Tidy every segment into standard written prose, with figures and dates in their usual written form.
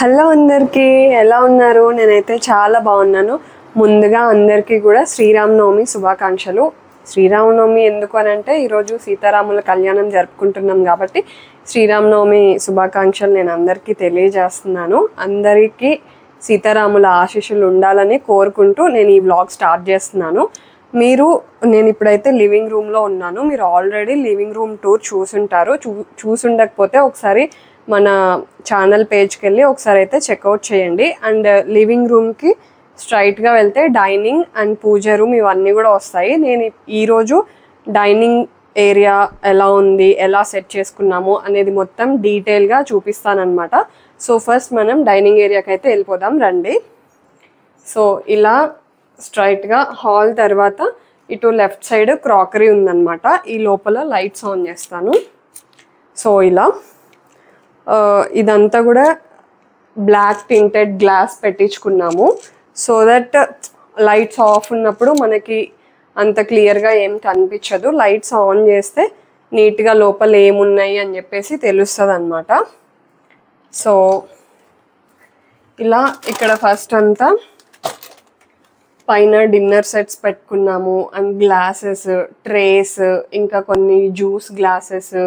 Hello అందరికీ ఎలా ఉన్నారు? నేనైతే చాలా బాగున్నాను. ముందుగా అందరికీ కూడా శ్రీరామనవమి శుభాకాంక్షలు. శ్రీరామనవమి ఎందుకు అని అంటే ఈరోజు సీతారాముల కళ్యాణం జరుపుకుంటున్నాం కాబట్టి శ్రీరామనవమి శుభాకాంక్షలు నేను అందరికీ తెలియజేస్తున్నాను. అందరికీ సీతారాముల ఆశీస్సులు ఉండాలని కోరుకుంటూ నేను ఈ వ్లాగ్ స్టార్ట్ చేస్తున్నాను. నేను ఇప్పుడైతే లివింగ్ రూమ్లో ఉన్నాను. మీరు ఆల్రెడీ లివింగ్ రూమ్ టూర్ చూసుండకపోతే ఒకసారి మన ఛానల్ పేజ్కి వెళ్ళి ఒకసారి అయితే చెక్అవుట్ చేయండి. అండ్ లివింగ్ రూమ్కి స్ట్రైట్గా వెళ్తే డైనింగ్ అండ్ పూజ రూమ్ ఇవన్నీ కూడా వస్తాయి. నేను ఈరోజు డైనింగ్ ఏరియా ఎలా ఉంది, ఎలా సెట్ చేసుకున్నాము అనేది మొత్తం డీటెయిల్గా చూపిస్తానన్నమాట. సో ఫస్ట్ మనం డైనింగ్ ఏరియాకి అయితే వెళ్ళిపోదాం రండి. సో ఇలా స్ట్రైట్గా హాల్ తర్వాత ఇటు లెఫ్ట్ సైడ్ క్రాకరీ ఉందన్నమాట. ఈ లోపల లైట్స్ ఆన్ చేస్తాను. సో ఇలా ఇదంతా కూడా బ్లాక్ టింటెడ్ గ్లాస్ పెట్టించుకున్నాము. సో దట్ లైట్స్ ఆఫ్ ఉన్నప్పుడు మనకి అంత క్లియర్గా ఏం కనిపించదు. లైట్స్ ఆన్ చేస్తే నీట్గా లోపల ఏమున్నాయి అని చెప్పేసి తెలుస్తుంది అన్నమాట. సో ఇలా ఇక్కడ ఫస్ట్ అంతా పైన డిన్నర్ సెట్స్ పెట్టుకున్నాము. అండ్ గ్లాసెస్, ట్రేస్, ఇంకా కొన్ని జ్యూస్ గ్లాసెస్,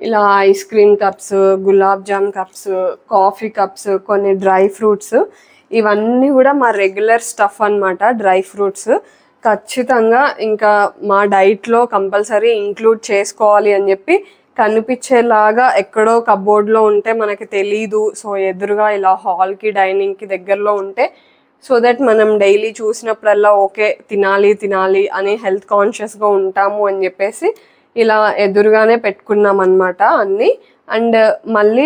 ఇలా ice cream cups, gulab jam cups, coffee cups, కొన్ని డ్రై ఫ్రూట్స్, ఇవన్నీ కూడా మా రెగ్యులర్ స్టఫ్ అన్నమాట. డ్రై ఫ్రూట్స్ ఖచ్చితంగా ఇంకా మా డైట్లో కంపల్సరీ ఇంక్లూడ్ చేసుకోవాలి అని చెప్పి కనిపించేలాగా ఎక్కడో కబోర్డ్లో ఉంటే మనకి తెలీదు. సో ఎదురుగా ఇలా హాల్కి డైనింగ్కి దగ్గరలో ఉంటే సో దట్ మనం డైలీ చూసినప్పుడల్లా ఓకే తినాలి అని హెల్త్ కాన్షియస్గా ఉంటాము అని చెప్పేసి ఇలా ఎదురుగానే పెట్టుకున్నాం అన్నమాట అన్నీ. అండ్ మళ్ళీ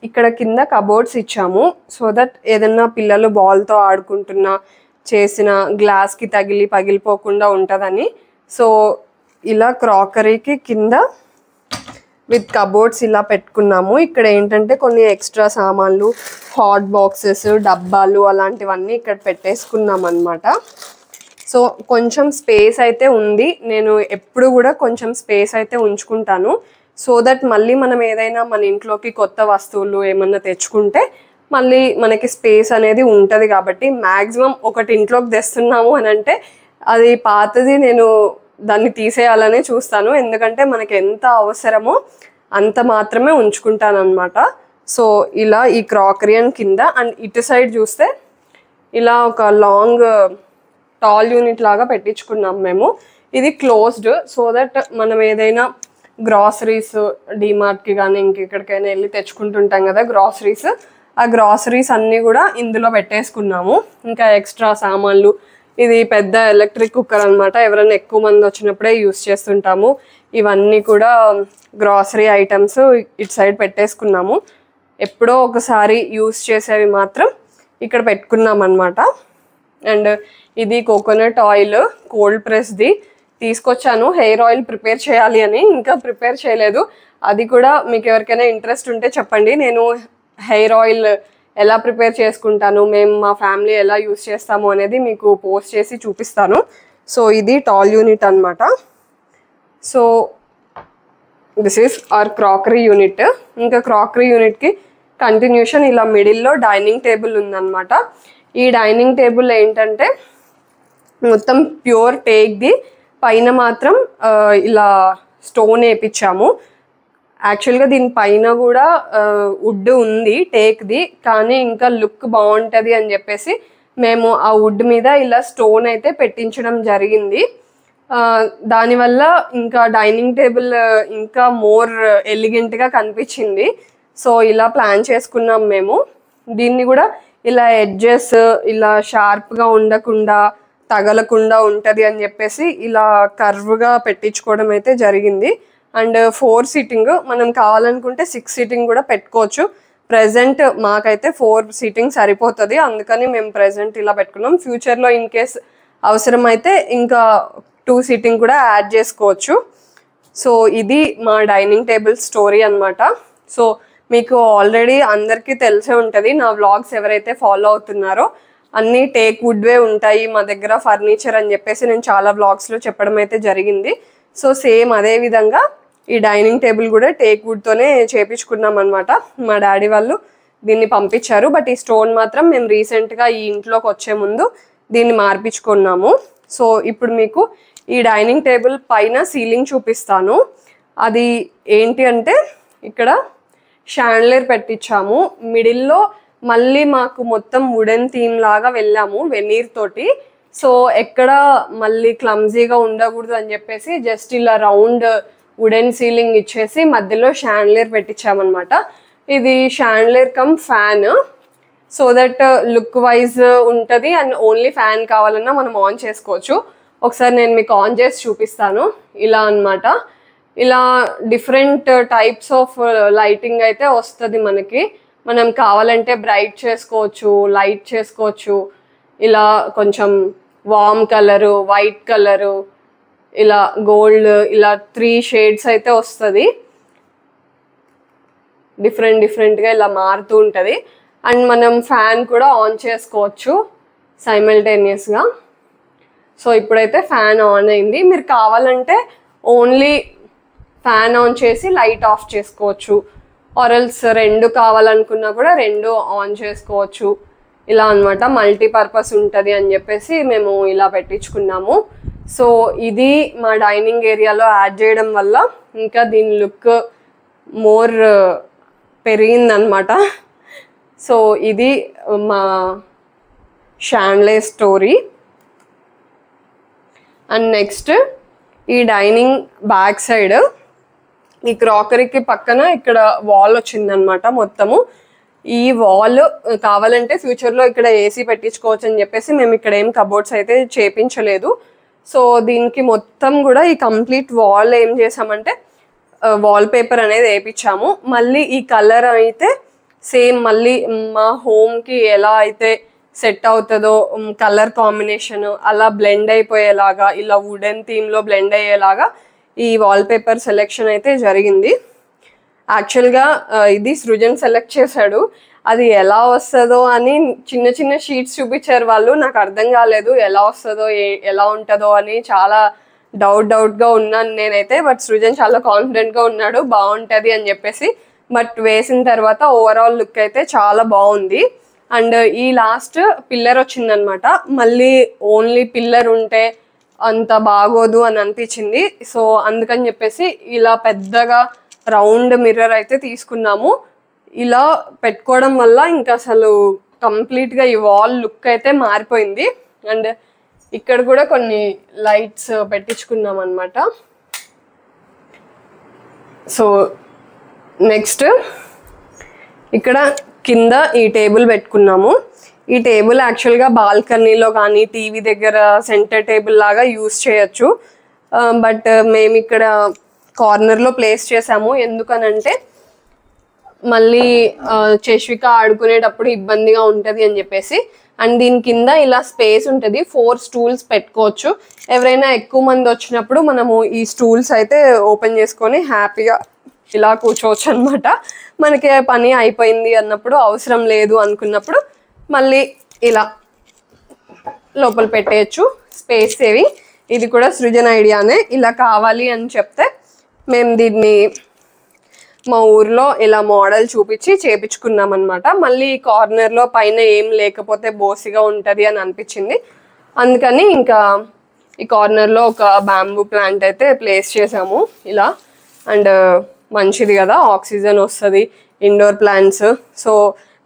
ఇక్కడ కింద కబోర్డ్స్ ఇచ్చాము. సో దట్ ఏదన్నా పిల్లలు బాల్తో ఆడుకుంటున్నా చేసిన గ్లాస్కి తగిలి పగిలిపోకుండా ఉంటుందని. సో ఇలా క్రాకరీకి కింద విత్ కబోర్డ్స్ ఇలా పెట్టుకున్నాము. ఇక్కడ ఏంటంటే కొన్ని ఎక్స్ట్రా సామాన్లు, హాట్ బాక్సెస్, డబ్బాలు అలాంటివన్నీ ఇక్కడ పెట్టేసుకున్నాం అన్నమాట. సో కొంచెం స్పేస్ అయితే ఉంది. నేను ఎప్పుడు కూడా కొంచెం స్పేస్ అయితే ఉంచుకుంటాను. సో దట్ మళ్ళీ మనం ఏదైనా మన ఇంట్లోకి కొత్త వస్తువులు ఏమన్నా తెచ్చుకుంటే మళ్ళీ మనకి స్పేస్ అనేది ఉంటుంది. కాబట్టి మ్యాక్సిమం ఒకటి ఇంట్లోకి తెస్తున్నాము అని అంటే అది పాతది నేను దాన్ని తీసేయాలనే చూస్తాను. ఎందుకంటే మనకి ఎంత అవసరమో అంత మాత్రమే ఉంచుకుంటాను అనమాట. సో ఇలా ఈ క్రాకరీ అండ్ కింద అండ్ ఇటు సైడ్ చూస్తే ఇలా ఒక లాంగ్ టాల్ యూనిట్ లాగా పెట్టించుకున్నాం మేము. ఇది క్లోజ్డ్. సో దట్ మనం ఏదైనా గ్రాసరీస్ డిమార్ట్కి కానీ ఇంకెక్కడికైనా వెళ్ళి తెచ్చుకుంటుంటాం కదా గ్రాసరీస్, ఆ గ్రాసరీస్ అన్నీ కూడా ఇందులో పెట్టేసుకున్నాము. ఇంకా ఎక్స్ట్రా సామాన్లు, ఇది పెద్ద ఎలక్ట్రిక్ కుక్కర్ అనమాట. ఎవరైనా ఎక్కువ మంది వచ్చినప్పుడే యూస్ చేస్తుంటాము. ఇవన్నీ కూడా గ్రాసరీ ఐటమ్స్ ఇటు సైడ్ పెట్టేసుకున్నాము. ఎప్పుడో ఒకసారి యూస్ చేసేవి మాత్రం ఇక్కడ పెట్టుకున్నాం అనమాట. అండ్ ఇది కోకోనట్ ఆయిల్ కోల్డ్ ప్రెస్ది తీసుకొచ్చాను. హెయిర్ ఆయిల్ ప్రిపేర్ చేయాలి అని, ఇంకా ప్రిపేర్ చేయలేదు. అది కూడా మీకు ఎవరికైనా ఇంట్రెస్ట్ ఉంటే చెప్పండి. నేను హెయిర్ ఆయిల్ ఎలా ప్రిపేర్ చేసుకుంటాను, మేము మా ఫ్యామిలీ ఎలా యూస్ చేస్తాము అనేది మీకు పోస్ట్ చేసి చూపిస్తాను. సో ఇది టాల్ యూనిట్ అనమాట. So this is our crockery unit. ఇంకా క్రాకరీ యూనిట్కి కంటిన్యూషన్ ఇలా మిడిల్లో డైనింగ్ టేబుల్ ఉందన్నమాట. ఈ డైనింగ్ టేబుల్ ఏంటంటే మొత్తం ప్యూర్ టేక్ది, పైన మాత్రం ఇలా స్టోన్ వేయించాము. యాక్చువల్గా దీనిపైన కూడా వుడ్ ఉంది టేక్ది, కానీ ఇంకా లుక్ బాగుంటుంది అని చెప్పేసి మేము ఆ వుడ్ మీద ఇలా స్టోన్ అయితే పెట్టించడం జరిగింది. దానివల్ల ఇంకా డైనింగ్ టేబుల్ ఇంకా మోర్ ఎలిగెంట్గా కనిపించింది. సో ఇలా ప్లాన్ చేసుకున్నాం మేము. దీన్ని కూడా ఇలా ఎడ్జెస్ ఇలా షార్ప్గా ఉండకుండా తగలకుండా ఉంటుంది అని చెప్పేసి ఇలా కర్వ్గా పెట్టించుకోవడం అయితే జరిగింది. అండ్ 4 సీటింగ్, మనం కావాలనుకుంటే 6 సీటింగ్ కూడా పెట్టుకోవచ్చు. ప్రజెంట్ మాకైతే 4 సీటింగ్ సరిపోతుంది, అందుకని మేము ప్రజెంట్ ఇలా పెట్టుకున్నాం. ఫ్యూచర్లో ఇన్ కేస్ అవసరమైతే ఇంకా 2 సీటింగ్ కూడా యాడ్ చేసుకోవచ్చు. సో ఇది మా డైనింగ్ టేబుల్ స్టోరీ అనమాట. సో మీకు ఆల్రెడీ అందరికీ తెలిసే ఉంటుంది, నా వ్లాగ్స్ ఎవరైతే ఫాలో అవుతున్నారో అన్నీ టేక్ వుడ్వే ఉంటాయి మా దగ్గర ఫర్నిచర్ అని చెప్పేసి నేను చాలా వ్లాగ్స్లో చెప్పడం అయితే జరిగింది. సో సేమ్ అదే విధంగా ఈ డైనింగ్ టేబుల్ కూడా టేక్ వుడ్తోనే చేపించుకున్నాం అనమాట. మా డాడీ వాళ్ళు దీన్ని పంపించారు. బట్ ఈ స్టోన్ మాత్రం మేము రీసెంట్గా ఈ ఇంట్లోకి వచ్చే ముందు దీన్ని మార్పించుకున్నాము. సో ఇప్పుడు మీకు ఈ డైనింగ్ టేబుల్ పైన సీలింగ్ చూపిస్తాను. అది ఏంటి అంటే ఇక్కడ షాండ్లియర్ పెట్టించాము. మిడిల్లో మళ్ళీ మాకు మొత్తం వుడెన్ థీమ్ లాగా వెళ్ళాము వెనీర్ తోటి. సో ఎక్కడ మళ్ళీ క్లమ్జీగా ఉండకూడదు అని చెప్పేసి జస్ట్ ఇలా రౌండ్ వుడెన్ సీలింగ్ ఇచ్చేసి మధ్యలో షాండ్లియర్ పెట్టించామన్నమాట. ఇది chandelier come fan, so that look wise ఉంటుంది. అండ్ ఓన్లీ ఫ్యాన్ కావాలన్నా మనం ఆన్ చేసుకోవచ్చు. ఒకసారి నేను మీకు ఆన్ చేసి చూపిస్తాను. ఇలా అన్నమాట. ఇలా డిఫరెంట్ టైప్స్ ఆఫ్ లైటింగ్ అయితే వస్తుంది మనకి. మనం కావాలంటే బ్రైట్ చేసుకోవచ్చు, లైట్ చేసుకోవచ్చు. ఇలా కొంచెం వామ్ కలరు, వైట్ కలరు, ఇలా గోల్డ్, ఇలా 3 షేడ్స్ అయితే వస్తుంది. డిఫరెంట్గా ఇలా మారుతూ ఉంటుంది. అండ్ మనం ఫ్యాన్ కూడా ఆన్ చేసుకోవచ్చు సైమల్టేనియస్గా. సో ఇప్పుడైతే ఫ్యాన్ ఆన్ అయింది. మీరు కావాలంటే ఓన్లీ ఫ్యాన్ ఆన్ చేసి లైట్ ఆఫ్ చేసుకోవచ్చు. ఆర్ఎల్స్ 2 కావాలనుకున్నా కూడా 2 ఆన్ చేసుకోవచ్చు. ఇలా అన్నమాట. మల్టీపర్పస్ ఉంటుంది అని చెప్పేసి మేము ఇలా పెట్టించుకున్నాము. సో ఇది మా డైనింగ్ ఏరియాలో యాడ్ చేయడం వల్ల ఇంకా దీని లుక్ మోర్ పెరిగిందనమాట. సో ఇది మా షాండ్లియర్ స్టోరీ. అండ్ నెక్స్ట్ ఈ డైనింగ్ బ్యాక్ సైడ్ ఈ క్రాకరీకి పక్కన ఇక్కడ వాల్ వచ్చిందనమాట మొత్తము. ఈ వాల్ కావాలంటే ఫ్యూచర్లో ఇక్కడ ఏసీ పెట్టించుకోవచ్చు అని చెప్పేసి మేము ఇక్కడ ఏం కబోర్డ్స్ అయితే చేపించలేదు. సో దీనికి మొత్తం కూడా ఈ కంప్లీట్ వాల్ ఏం చేసామంటే వాల్ పేపర్ అనేది వేయించాము. మళ్ళీ ఈ కలర్ అయితే సేమ్ మళ్ళీ మా హోమ్కి ఎలా అయితే సెట్ అవుతుందో కలర్ కాంబినేషన్ అలా బ్లెండ్ అయిపోయేలాగా, ఇలా వుడెన్ థీమ్లో బ్లెండ్ అయ్యేలాగా ఈ వాల్పేపర్ సెలెక్షన్ అయితే జరిగింది. యాక్చువల్గా ఇది సృజన్ సెలెక్ట్ చేశాడు. అది ఎలా వస్తుందో అని చిన్న షీట్స్ చూపించారు వాళ్ళు. నాకు అర్థం కాలేదు ఎలా వస్తుందో ఎలా ఉంటుందో అని. చాలా డౌట్గా ఉన్నాను నేనైతే. బట్ సృజన్ చాలా కాన్ఫిడెంట్గా ఉన్నాడు బాగుంటుంది అని చెప్పేసి. బట్ వేసిన తర్వాత ఓవరాల్ లుక్ అయితే చాలా బాగుంది. అండ్ ఈ లాస్ట్ పిల్లర్ వచ్చిందనమాట. మళ్ళీ ఓన్లీ పిల్లర్ ఉంటే అంత బాగోదు అని అనిపించింది. సో అందుకని చెప్పేసి ఇలా పెద్దగా రౌండ్ మిర్రర్ అయితే తీసుకున్నాము. ఇలా పెట్టుకోవడం వల్ల ఇంకా అసలు కంప్లీట్గా ఈ వాల్ లుక్ అయితే మారిపోయింది. అండ్ ఇక్కడ కూడా కొన్ని లైట్స్ పెట్టించుకున్నాం అనమాట. సో నెక్స్ట్ ఇక్కడ కింద ఈ టేబుల్ పెట్టుకున్నాము. ఈ టేబుల్ యాక్చువల్గా బాల్కనీలో కానీ టీవీ దగ్గర సెంటర్ టేబుల్ లాగా యూస్ చేయొచ్చు. బట్ మేము ఇక్కడ కార్నర్లో ప్లేస్ చేసాము. ఎందుకనంటే మళ్ళీ చేష్విక ఆడుకునేటప్పుడు ఇబ్బందిగా ఉంటుంది అని చెప్పేసి. అండ్ దీని కింద ఇలా స్పేస్ ఉంటుంది, 4 స్టూల్స్ పెట్టుకోవచ్చు. ఎవరైనా ఎక్కువ మంది వచ్చినప్పుడు మనము ఈ స్టూల్స్ అయితే ఓపెన్ చేసుకొని హ్యాపీగా ఇలా కూర్చోవచ్చు అనమాట. మనకి పని అయిపోయింది అన్నప్పుడు, అవసరం లేదు అనుకున్నప్పుడు మళ్ళీ ఇలా లోపల పెట్టేయచ్చు. Space saving. ఇది కూడా సృజన్ ఐడియానే. ఇలా కావాలి అని చెప్తే మేము దీన్ని మా ఊర్లో ఇలా మోడల్ చూపించి చేపించుకున్నాం అనమాట. మళ్ళీ కార్నర్లో పైన ఏం లేకపోతే బోసిగా ఉంటుంది అని అనిపించింది. అందుకని ఇంకా ఈ కార్నర్లో ఒక బ్యాంబూ ప్లాంట్ అయితే ప్లేస్ చేసాము ఇలా. అండ్ మంచిది కదా, ఆక్సిజన్ వస్తుంది, ఇండోర్ ప్లాంట్స్. సో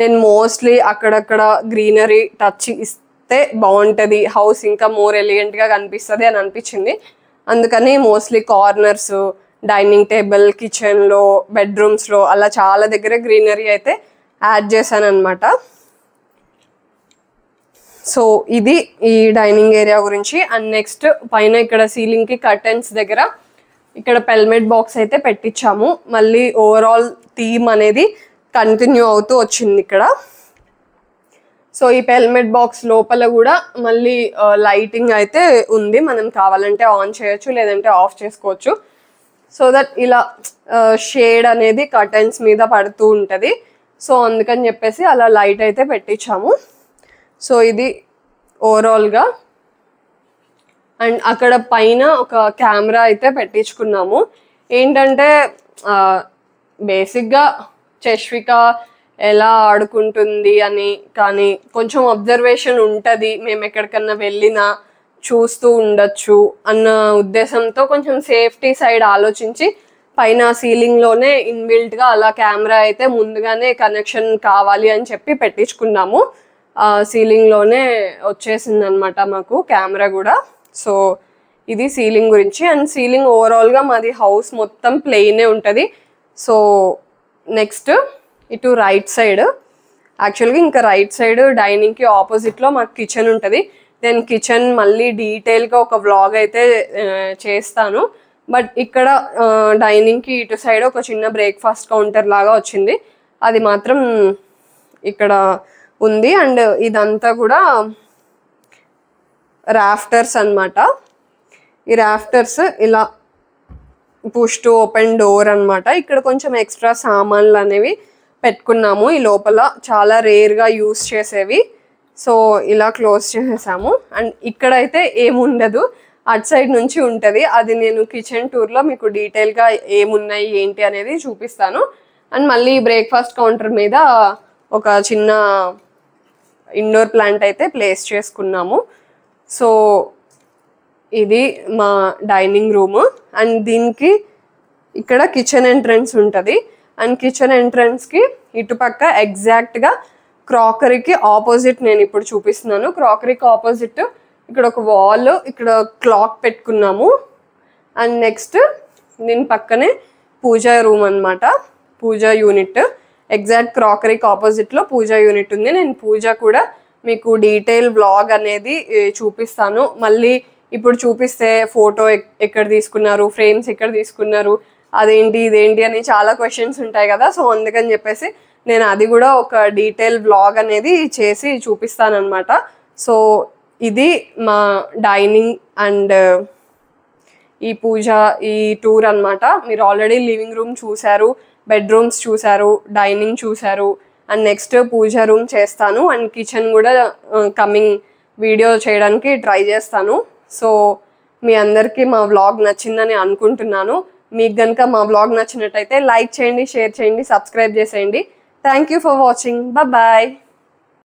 నేను మోస్ట్లీ అక్కడక్కడ గ్రీనరీ టచ్ ఇస్తే బాగుంటుంది, హౌస్ ఇంకా మోర్ ఎలిగెంట్గా కనిపిస్తుంది అని అనిపించింది. అందుకని మోస్ట్లీ కార్నర్స్, డైనింగ్ టేబుల్, కిచెన్లో, బెడ్రూమ్స్లో అలా చాలా దగ్గర గ్రీనరీ అయితే యాడ్ చేశాను అనమాట. సో ఇది ఈ డైనింగ్ ఏరియా గురించి. అండ్ నెక్స్ట్ పైన ఇక్కడ సీలింగ్కి కర్టెన్స్ దగ్గర ఇక్కడ పెల్మెట్ బాక్స్ అయితే పెట్టించాము. మళ్ళీ ఓవరాల్ థీమ్ అనేది కంటిన్యూ అవుతూ వచ్చింది ఇక్కడ. సో ఈ పెల్మెట్ బాక్స్ లోపల కూడా మళ్ళీ లైటింగ్ అయితే ఉంది. మనం కావాలంటే ఆన్ చేయొచ్చు, లేదంటే ఆఫ్ చేసుకోవచ్చు. సో దట్ ఇలా షేడ్ అనేది కర్టెన్స్ మీద పడుతూ ఉంటుంది. సో అందుకని చెప్పేసి అలా లైట్ అయితే పెట్టించాము. సో ఇది ఓవరాల్గా. అండ్ అక్కడ పైన ఒక కెమెరా అయితే పెట్టించుకున్నాము. ఏంటంటే బేసిక్గా చేష్విక ఎలా ఆడుకుంటుంది అని, కానీ కొంచెం అబ్జర్వేషన్ ఉంటుంది, మేము ఎక్కడికన్నా వెళ్ళినా చూస్తూ ఉండొచ్చు అన్న ఉద్దేశంతో కొంచెం సేఫ్టీ సైడ్ ఆలోచించి పైన సీలింగ్లోనే ఇన్బిల్ట్గా అలా కెమెరా అయితే ముందుగానే కనెక్షన్ కావాలి అని చెప్పి పెట్టించుకున్నాము. సీలింగ్లోనే వచ్చేసింది అనమాట మాకు కెమెరా కూడా. సో ఇది సీలింగ్ గురించి. అండ్ సీలింగ్ ఓవరాల్గా మాది హౌస్ మొత్తం ప్లెయినే ఉంటుంది. సో నెక్స్ట్ ఇటు రైట్ సైడ్, యాక్చువల్గా ఇంకా రైట్ సైడ్ డైనింగ్కి ఆపోజిట్లో మాకు కిచెన్ ఉంటుంది. నేను కిచెన్ మళ్ళీ డీటెయిల్గా ఒక వ్లాగ్ అయితే చేస్తాను. బట్ ఇక్కడ డైనింగ్కి ఇటు సైడ్ ఒక చిన్న బ్రేక్ఫాస్ట్ కౌంటర్ లాగా వచ్చింది, అది మాత్రం ఇక్కడ ఉంది. అండ్ ఇదంతా కూడా రాఫ్టర్స్ అన్నమాట. ఈ రాఫ్టర్స్ ఇలా పుష్ టు ఓపెన్ డోర్ అన్నమాట. ఇక్కడ కొంచెం ఎక్స్ట్రా సామాన్లు అనేవి పెట్టుకున్నాము ఈ లోపల, చాలా రేర్గా యూస్ చేసేవి. సో ఇలా క్లోజ్ చేసేసాము. అండ్ ఇక్కడైతే ఏముండదు, అటు సైడ్ నుంచి ఉంటుంది. అది నేను కిచెన్ టూర్లో మీకు డీటెయిల్గా ఏమున్నాయి ఏంటి అనేది చూపిస్తాను. అండ్ మళ్ళీ బ్రేక్ఫాస్ట్ కౌంటర్ మీద ఒక చిన్న ఇండోర్ ప్లాంట్ అయితే ప్లేస్ చేసుకున్నాము. సో ఇది మా డైనింగ్ రూము. అండ్ దీనికి ఇక్కడ కిచెన్ ఎంట్రన్స్ ఉంటుంది. అండ్ కిచెన్ ఎంట్రన్స్కి ఇటుపక్క ఎగ్జాక్ట్గా క్రాకరీకి ఆపోజిట్ నేను ఇప్పుడు చూపిస్తున్నాను. క్రాకరీకి ఆపోజిట్ ఇక్కడ ఒక వాల్, ఇక్కడ క్లాక్ పెట్టుకున్నాము. అండ్ నెక్స్ట్ దీని పక్కనే పూజా రూమ్ అన్నమాట, పూజా యూనిట్. ఎగ్జాక్ట్ క్రాకరీకి ఆపోజిట్లో పూజా యూనిట్ ఉంది. నేను పూజ కూడా మీకు డీటెయిల్ వ్లాగ్ అనేది చూపిస్తాను. మళ్ళీ ఇప్పుడు చూపిస్తే ఫోటో ఎక్కడ తీసుకున్నారు, ఫ్రేమ్స్ ఎక్కడ తీసుకున్నారు, అదేంటి ఇదేంటి అని చాలా క్వశ్చన్స్ ఉంటాయి కదా. సో అందుకని చెప్పేసి నేను అది కూడా ఒక డీటెయిల్ వ్లాగ్ అనేది చేసి చూపిస్తానన్నమాట. సో ఇది మా డైనింగ్ అండ్ ఈ పూజ ఈ టూర్ అన్నమాట. మీరు ఆల్రెడీ లివింగ్ రూమ్ చూశారు, బెడ్రూమ్స్ చూశారు, డైనింగ్ చూశారు. అండ్ నెక్స్ట్ పూజా రూమ్ చేస్తాను. అండ్ కిచెన్ కూడా కమింగ్ వీడియో చేయడానికి ట్రై చేస్తాను. సో మీ అందరికీ మా వ్లాగ్ నచ్చిందని అనుకుంటున్నాను. మీకు కనుక మా వ్లాగ్ నచ్చినట్టయితే లైక్ చేయండి, షేర్ చేయండి, సబ్స్క్రైబ్ చేసేయండి. Thank you for watching. Bye.